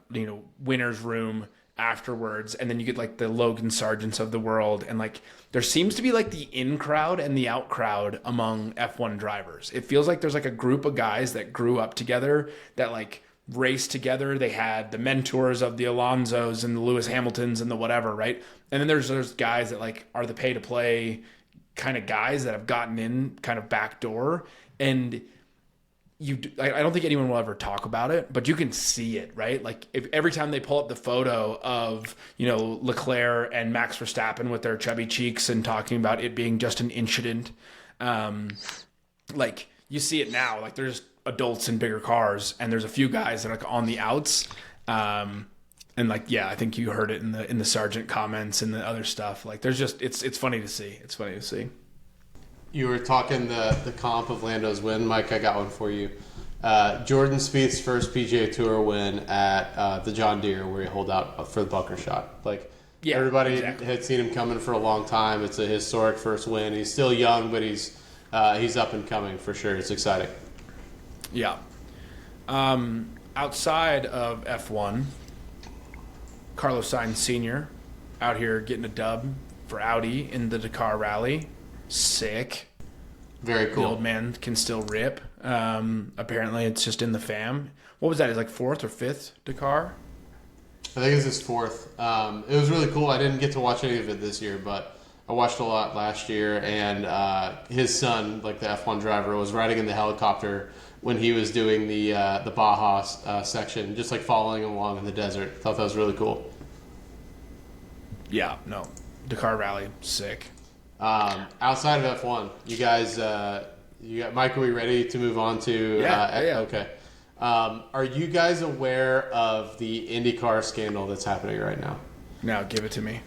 winners room afterwards, and then you get like the Logan Sargents of the world, and like there seems to be like the in crowd and the out crowd among F1 drivers. It feels like there's like a group of guys that grew up together, that like raced together. They had the mentors of the Alonsos and the Lewis Hamiltons and the whatever, right? And then there's guys that like are the pay to play kind of guys that have gotten in kind of backdoor, and I don't think anyone will ever talk about it, but you can see it, right? Like if every time they pull up the photo of, Leclerc and Max Verstappen with their chubby cheeks and talking about it being just an incident, like you see it now, like there's adults in bigger cars, and there's a few guys that are like on the outs. And like, yeah, I think you heard it in the Sargent comments and the other stuff. Like there's just, it's funny to see. It's funny to see. You were talking the comp of Lando's win. Mike, I got one for you. Jordan Spieth's first PGA Tour win at the John Deere, where he holed out for the bunker shot. Like, yeah, everybody had seen him coming for a long time. It's a historic first win. He's still young, but he's up and coming for sure. It's exciting. Yeah. Outside of F1, Carlos Sainz Sr. out here getting a dub for Audi in the Dakar Rally. Sick. Very cool. The old man can still rip. Apparently it's just in the fam. What was that? Is like 4th or 5th Dakar? I think it's his 4th. It was really cool. I didn't get to watch any of it this year, but I watched a lot last year, and his son, like the F1 driver, was riding in the helicopter when he was doing the Baja section, just like following along in the desert. I thought that was really cool. Yeah, no. Dakar Rally, sick. Outside of F1, you guys, Mike, are we ready to move on to? Yeah. Okay. Are you guys aware of the Indy Car scandal that's happening right now? Now, give it to me.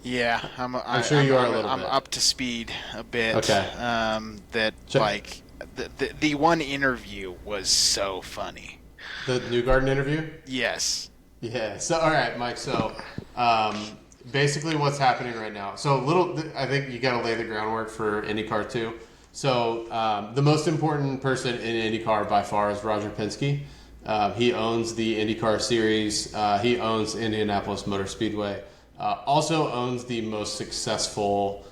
Yeah, I'm sure you are a little bit. I'm up to speed a bit. Okay. Like the one interview was so funny. The Newgarden interview? Yes. Yeah. So, all right, Mike. So, basically what's happening right now. So I think you got to lay the groundwork for IndyCar too. So the most important person in IndyCar by far is Roger Penske. He owns the IndyCar series. He owns Indianapolis Motor Speedway. Also owns the most successful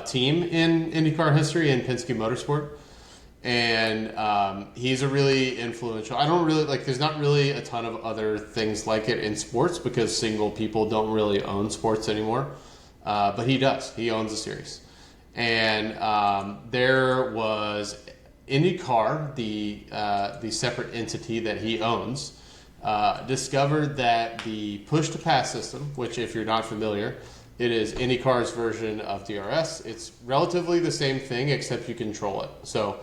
team in IndyCar history in Penske Motorsport. And he's a really influential. I don't really like. There's not really a ton of other things like it in sports because single people don't really own sports anymore. But he does. He owns a series, and there was IndyCar, the separate entity that he owns, discovered that the push-to-pass system, which if you're not familiar, it is IndyCar's version of DRS. It's relatively the same thing except you control it. So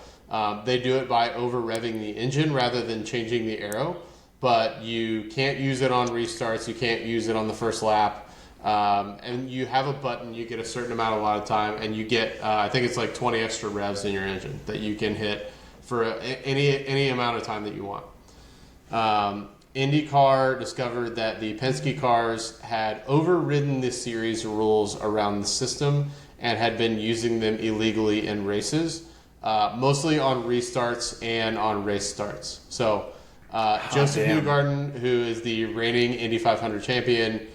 they do it by over-revving the engine rather than changing the aero, but you can't use it on restarts. You can't use it on the first lap. And you have a button, you get a certain amount of time, and you get, I think it's like 20 extra revs in your engine that you can hit for any amount of time that you want. IndyCar discovered that the Penske cars had overridden the series rules around the system and had been using them illegally in races, mostly on restarts and on race starts. So Joseph Newgarden, who is the reigning Indy 500 champion,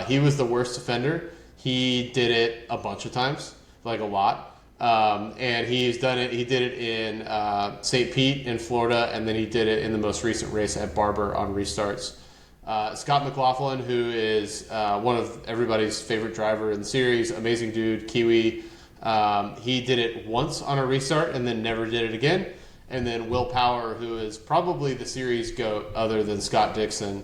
he was the worst offender. He did it a bunch of times, like a lot. And he's done it. He did it in St. Pete in Florida, and then he did it in the most recent race at Barber on restarts. Scott McLaughlin, who is one of everybody's favorite driver in the series, amazing dude, Kiwi. He did it once on a restart and then never did it again. And then Will Power, who is probably the series GOAT other than Scott Dixon,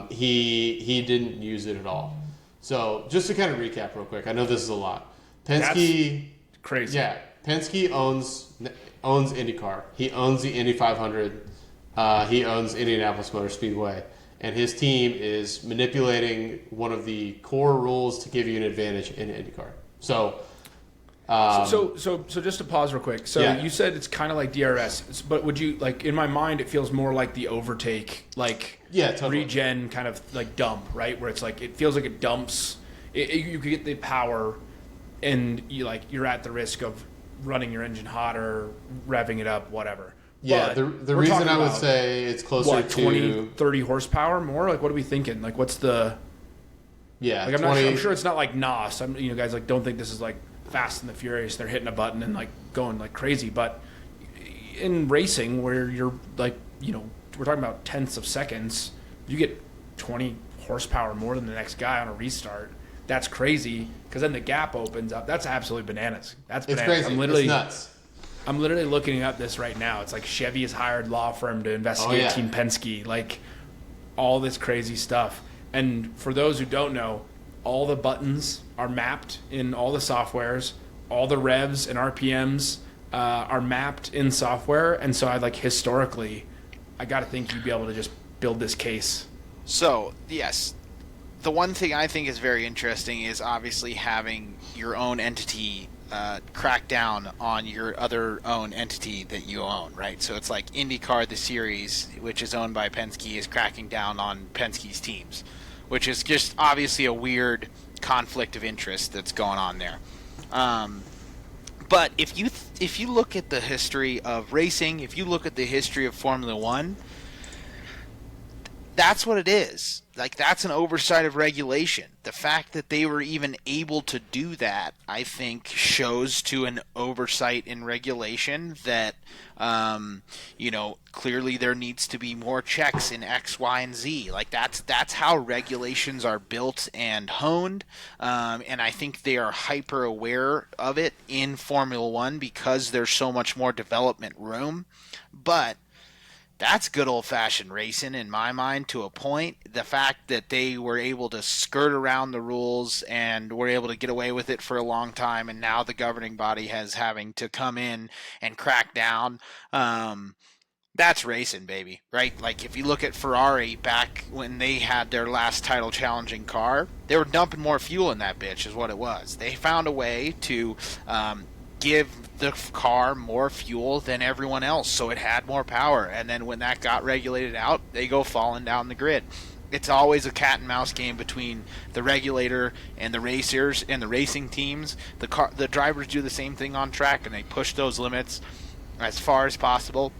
he didn't use it at all. So just to kind of recap real quick, I know this is a lot. Penske, that's crazy. Yeah, Penske owns IndyCar. He owns the Indy 500. He owns Indianapolis Motor Speedway, and his team is manipulating one of the core rules to give you an advantage in IndyCar. So just to pause real quick. So Yeah. you said it's kind of like DRS, but would you like in my mind it feels more like the overtake, like Totally. regen kind of like dump, right? Where it's like it feels like it dumps. You could get the power, and you're at the risk of running your engine hotter, revving it up, whatever. Yeah, But the we're reason talking I would about, say it's closer what, to 20, 30 horsepower more. Like, what are we thinking? Like, what's the? Yeah, Like, 20, I'm sure it's not like NOS. Guys like don't think this is like Fast and the Furious. They're hitting a button and like going like crazy. But in racing, where you're like, we're talking about tenths of seconds, you get 20 horsepower more than the next guy on a restart. That's crazy because then the gap opens up. That's absolutely bananas. That's it's bananas. crazy. It's nuts. I'm literally looking up this right now. It's like Chevy has hired law firm to investigate Team Penske. Like all this crazy stuff. And for those who don't know, all the buttons are mapped in all the softwares. All the revs and RPMs are mapped in software. And so historically, I got to think you'd be able to just build this case. So, yes. The one thing I think is very interesting is obviously having your own entity crack down on your other own entity that you own, right? So it's like IndyCar, the series, which is owned by Penske, is cracking down on Penske's teams, which is just obviously a weird conflict of interest that's going on there. But if you look at the history of racing, if you look at the history of Formula One, that's what it is. Like, that's an oversight of regulation. The fact that they were even able to do that, I think, shows to an oversight in regulation that, clearly there needs to be more checks in X, Y, and Z. Like, that's how regulations are built and honed. And I think they are hyper aware of it in Formula One because there's so much more development room. But that's good old-fashioned racing in my mind to a point. The fact that they were able to skirt around the rules and were able to get away with it for a long time, and now the governing body has having to come in and crack down, that's racing, baby, right? Like, if you look at Ferrari back when they had their last title-challenging car, they were dumping more fuel in that bitch is what it was. They found a way to give the car more fuel than everyone else, so it had more power. And then when that got regulated out, they go falling down the grid. It's always a cat and mouse game between the regulator and the racers and the racing teams. The drivers do the same thing on track, and they push those limits as far as possible.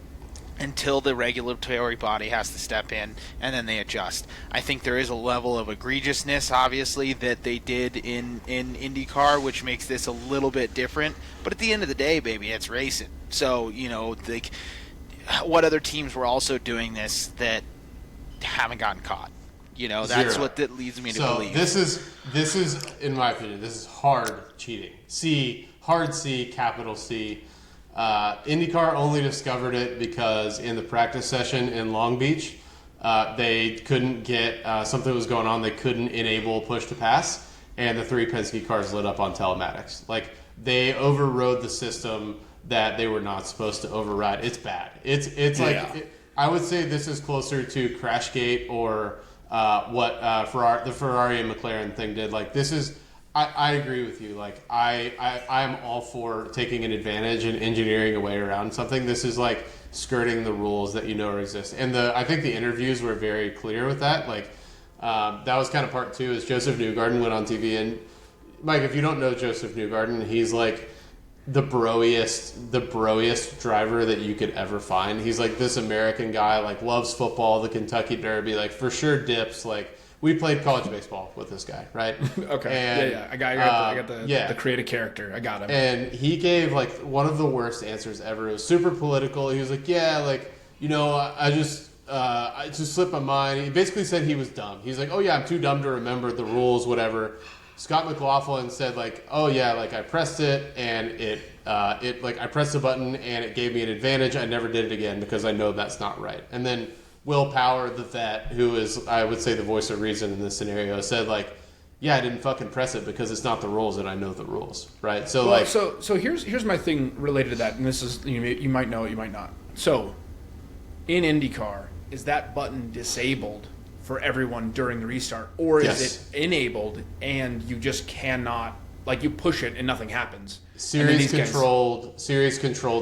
until the regulatory body has to step in, and then they adjust. I think there is a level of egregiousness, obviously, that they did in Indy Car, which makes this a little bit different. But at the end of the day, baby, it's racing. So, what other teams were also doing this that haven't gotten caught? That's Zero. what that leads me to So believe. this is, in my opinion, this is hard cheating. Hard C, capital C. IndyCar only discovered it because in the practice session in Long Beach, they couldn't get something was going on. They couldn't enable push to pass, and the 3 Penske cars lit up on telematics. Like, they overrode the system that they were not supposed to override. It's bad. It's I would say this is closer to Crashgate or what the Ferrari and McLaren thing did. Like, this is. I agree with you. Like, I'm all for taking an advantage and engineering a way around something. This is like skirting the rules that exist. And I think the interviews were very clear with that. Like, that was kind of part two. Is Joseph Newgarden went on TV, and Mike, if you don't know Joseph Newgarden, he's like the broiest driver that you could ever find. He's like this American guy, like loves football, the Kentucky Derby, like for sure dips like. We played college baseball with this guy, right? Okay. And, I got the creative character. I got him. And he gave like one of the worst answers ever. It was super political. He was like, I just slipped my mind. He basically said he was dumb. He's like, oh yeah, I'm too dumb to remember the rules, whatever. Scott McLaughlin said like, oh yeah, like I pressed it and I pressed the button and it gave me an advantage. I never did it again because I know that's not right. And then Will Power, the vet, who is, I would say, the voice of reason in this scenario, said, like, yeah, I didn't fucking press it because it's not the rules and I know the rules, right? So, well, so here's my thing related to that, and this is, you might know it, you might not. So, in IndyCar, is that button disabled for everyone during the restart? Or is it enabled and you just cannot, like, you push it and nothing happens? Series controlled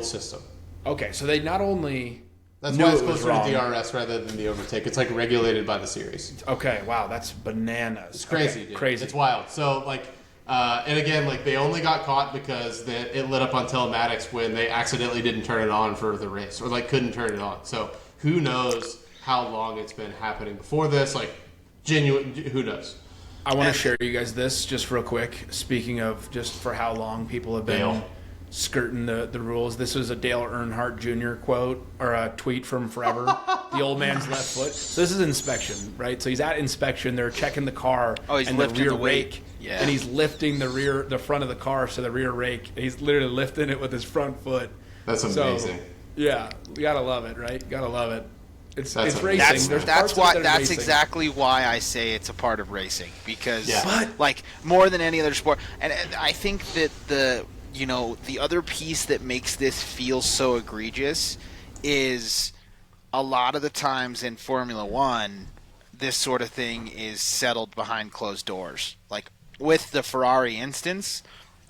system. Okay, so they not only... That's why it's closer to DRS rather than the overtake. It's like regulated by the series. Okay, wow, that's bananas. It's crazy, okay, dude. Crazy. It's wild. So, like, and again, like, they only got caught because it lit up on telematics when they accidentally didn't turn it on for the race, or like couldn't turn it on. So, who knows how long it's been happening before this? Like, who knows? I want to share you guys this just real quick. Speaking of just for how long people have been skirting the rules. This was a Dale Earnhardt Jr. quote or a tweet from forever. The old man's left foot. So this is inspection, right? So he's at inspection. They're checking the car and the rear rake. Yeah. And he's lifting the front of the car, so the rear rake. He's literally lifting it with his front foot. That's amazing. So, yeah, you gotta love it, right? You gotta love it. It's racing. That's exactly why I say it's a part of racing because, like, more than any other sport, and I think that the other piece that makes this feel so egregious is a lot of the times in Formula One, this sort of thing is settled behind closed doors. Like with the Ferrari instance,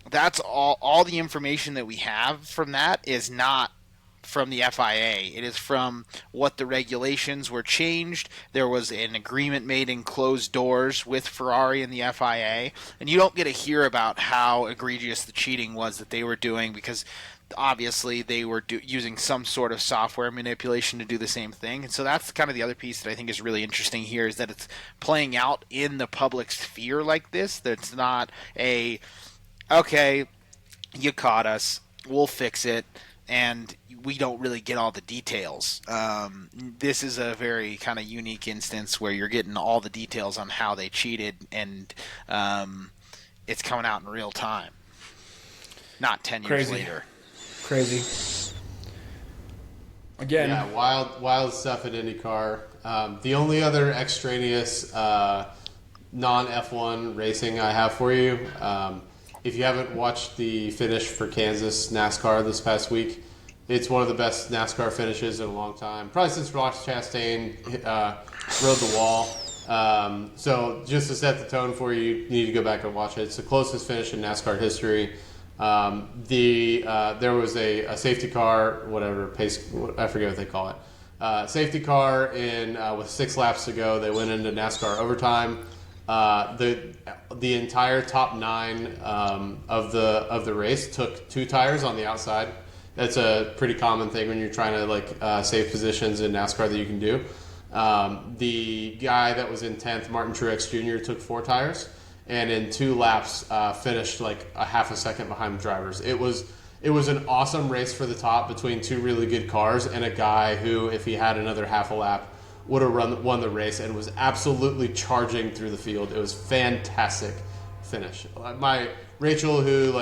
that's all the information that we have from that is not from the FIA. It is from what the regulations were changed. There was an agreement made in closed doors with Ferrari and the FIA, and you don't get to hear about how egregious the cheating was that they were doing because obviously they were using some sort of software manipulation to do the same thing. And so that's kind of the other piece that I think is really interesting here is that it's playing out in the public sphere like this. That's not okay, you caught us, we'll fix it, and we don't really get all the details. This is a very kind of unique instance where you're getting all the details on how they cheated, and it's coming out in real time, not 10 years later. Crazy. Again. Yeah, wild stuff at IndyCar. The only other extraneous non-F1 racing I have for you, if you haven't watched the finish for Kansas NASCAR this past week, it's one of the best NASCAR finishes in a long time. Probably since Ross Chastain rode the wall. So just to set the tone for you, you need to go back and watch it. It's the closest finish in NASCAR history. There was a safety car, I forget what they call it. Safety car with 6 laps to go. They went into NASCAR overtime. The entire top 9 of the race took 2 tires on the outside, That's a pretty common thing when you're trying to save positions in NASCAR that you can do. The guy that was in 10th, Martin Truex Jr., took 4 tires, and in 2 laps finished like a half a second behind the drivers. It was an awesome race for the top between 2 really good cars and a guy who, if he had another half a lap, would have won the race and was absolutely charging through the field. It was fantastic finish. My Rachel, who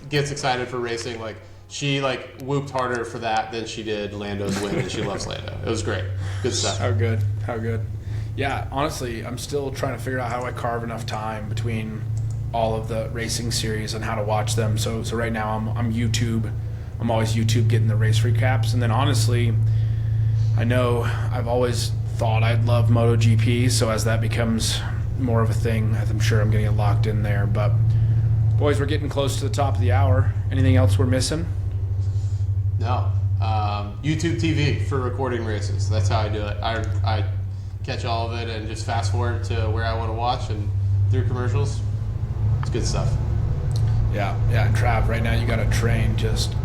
gets excited for racing, she whooped harder for that than she did Lando's win, and she loves Lando. It was great. Good stuff. How good. Yeah, honestly, I'm still trying to figure out how I carve enough time between all of the racing series and how to watch them. So right now I'm YouTube. I'm always YouTube getting the race recaps. And then honestly, I know I've always thought I'd love MotoGP, so as that becomes more of a thing, I'm sure I'm going to get locked in there. But boys, we're getting close to the top of the hour. Anything else we're missing? No. YouTube TV for recording races. That's how I do it. I catch all of it and just fast forward to where I want to watch and through commercials. It's good stuff. Yeah. And Trav, right now you got a train just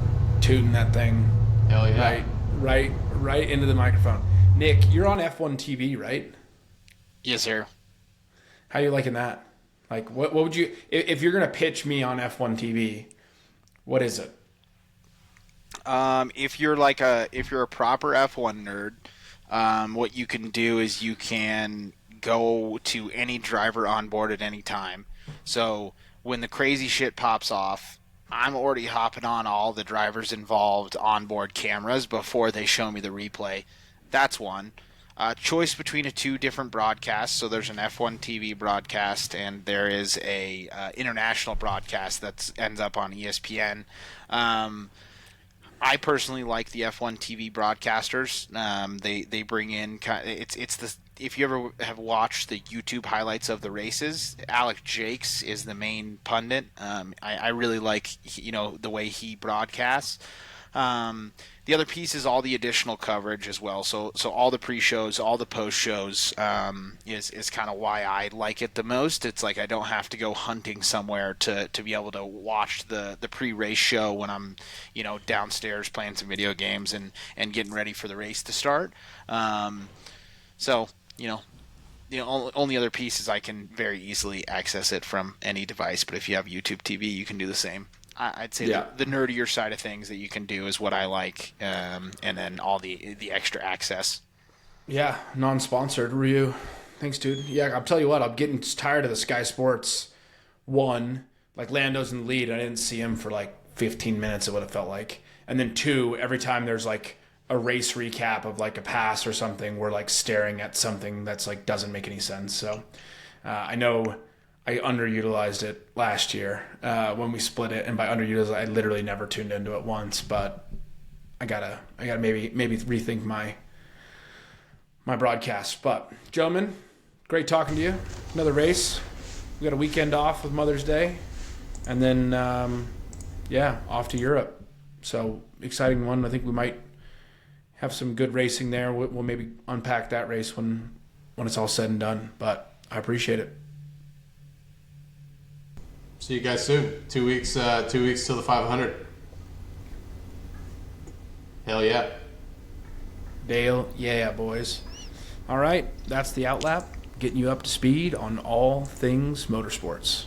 tooting that thing. Hell yeah. Right into the microphone. Nick, you're on F1 TV, right? Yes, sir. How you liking that? What would you, if you're gonna pitch me on F1 TV, what is it? If you're a proper F1 nerd, what you can do is you can go to any driver on board at any time. So when the crazy shit pops off, I'm already hopping on all the drivers involved onboard cameras before they show me the replay. That's one. Choice between 2 different broadcasts. So there's an F1 TV broadcast and there is a international broadcast that ends up on ESPN. I personally like the F1 TV broadcasters. They bring in it's the, if you ever have watched the YouTube highlights of the races, Alec Jakes is the main pundit. I really like the way he broadcasts. The other piece is all the additional coverage as well. So all the pre-shows, all the post-shows is kind of why I like it the most. It's like I don't have to go hunting somewhere to be able to watch the pre-race show when I'm downstairs playing some video games and getting ready for the race to start. The only other piece is I can very easily access it from any device. But if you have YouTube TV, you can do the same. I'd say the nerdier side of things that you can do is what I like, and then all the extra access. Yeah, non-sponsored. Ryu, thanks, dude. Yeah, I'll tell you what, I'm getting tired of the Sky Sports 1. Lando's in the lead, and I didn't see him for 15 minutes of what it felt like. And then 2, every time there's a race recap of a pass or something, we're staring at something that's doesn't make any sense. So I know I underutilized it last year when we split it, and by underutilized, I literally never tuned into it once. But I gotta maybe rethink my broadcast. But gentlemen, great talking to you. Another race. We got a weekend off with Mother's Day, and then off to Europe. So exciting one. I think we might have some good racing there. We'll maybe unpack that race when it's all said and done. But I appreciate it. See you guys soon. 2 weeks till the 500. Hell yeah. Dale, yeah, boys. All right, that's the Outlap, getting you up to speed on all things motorsports.